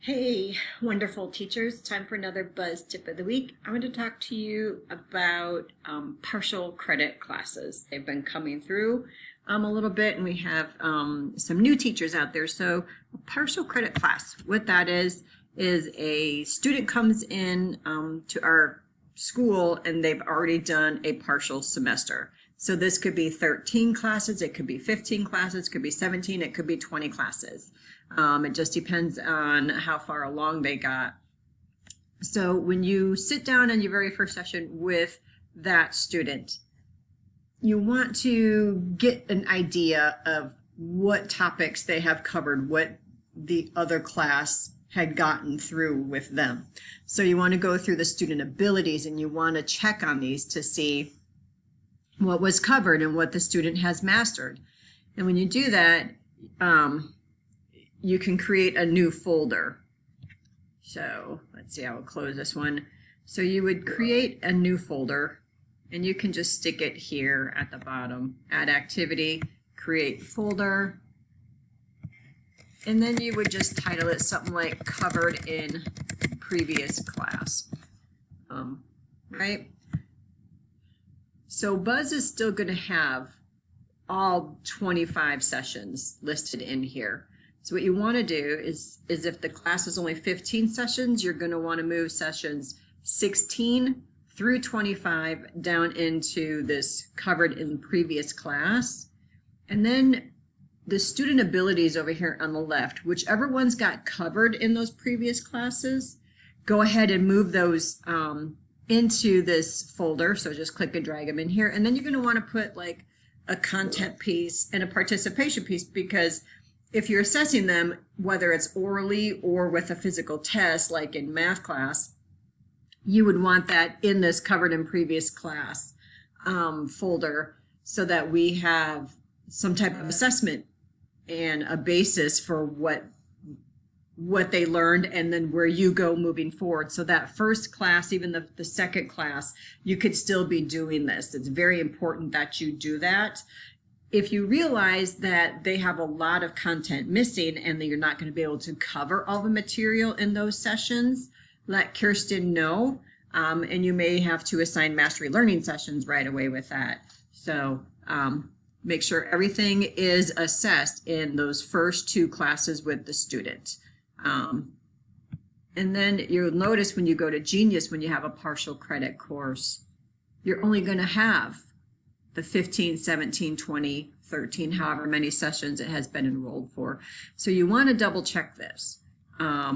Hey, wonderful teachers. Time for another Buzz Tip of the Week. I'm going to talk to you about partial credit classes. They've been coming through a little bit, and we have some new teachers out there. So a partial credit class, what that is a student comes in to our school and they've already done a partial semester. So this could be 13 classes, it could be 15 classes, it could be 17, it could be 20 classes. It just depends on how far along they got. So when you sit down in your very first session with that student, you want to get an idea of what topics they have covered, what the other class had gotten through with them. So you want to go through the student abilities and you want to check on these to see what was covered and what the student has mastered. And when you do that, you can create a new folder. So let's see, I will close this one. So you would create a new folder and you can just stick it here at the bottom. Add activity, create folder. And then you would just title it something like covered in previous class, right? So Buzz is still going to have all 25 sessions listed in here. So what you want to do is if the class is only 15 sessions, you're going to want to move sessions 16 through 25 down into this covered in previous class. And then the student abilities over here on the left, whichever ones got covered in those previous classes, go ahead and move those into this folder. So just click and drag them in here. And then you're going to want to put like a content piece and a participation piece, because if you're assessing them, whether it's orally or with a physical test, like in math class, you would want that in this covered in previous class folder, so that we have some type of assessment and a basis for what they learned and then where you go moving forward. So that first class, even the second class, you could still be doing this. It's very important that you do that. If you realize that they have a lot of content missing and that you're not going to be able to cover all the material in those sessions, let Kirsten know, and you may have to assign mastery learning sessions right away with that. So make sure everything is assessed in those first two classes with the student. And then you'll notice when you go to Genius, when you have a partial credit course, you're only going to have the 15, 17, 20, 13, however many sessions it has been enrolled for. So you want to double check this. I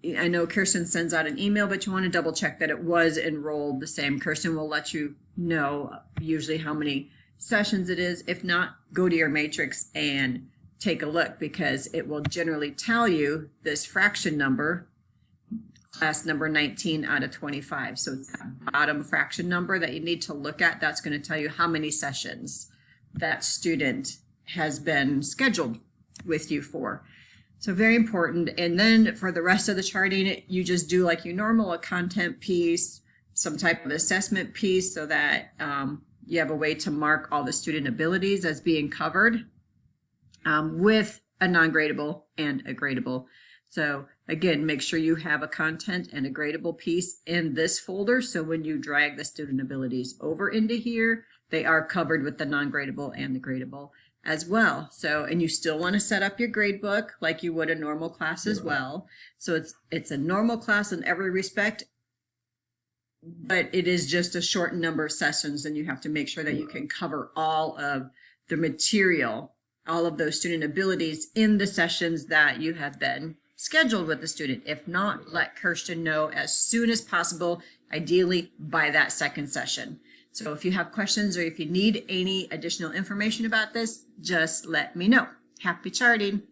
know Kirsten sends out an email, but you want to double check that it was enrolled the same. Kirsten will let you know usually how many sessions it is. If not, go to your matrix and take a look, because it will generally tell you this fraction number, class number 19 out of 25. So it's that bottom fraction number that you need to look at. That's going to tell you how many sessions that student has been scheduled with you for. So very important. And then for the rest of the charting, you just do like you normal, a content piece, some type of assessment piece, so that you have a way to mark all the student abilities as being covered, with a non-gradable and a gradable. So again, make sure you have a content and a gradable piece in this folder, so when you drag the student abilities over into here, they are covered with the non-gradable and the gradable as well. So, and you still want to set up your grade book like you would a normal class as well. So it's a normal class in every respect, but it is just a shortened number of sessions, and you have to make sure that you can cover all of the material, all of those student abilities in the sessions that you have been scheduled with the student. If not, let Kirsten know as soon as possible, ideally by that second session. So if you have questions or if you need any additional information about this, just let me know. Happy charting!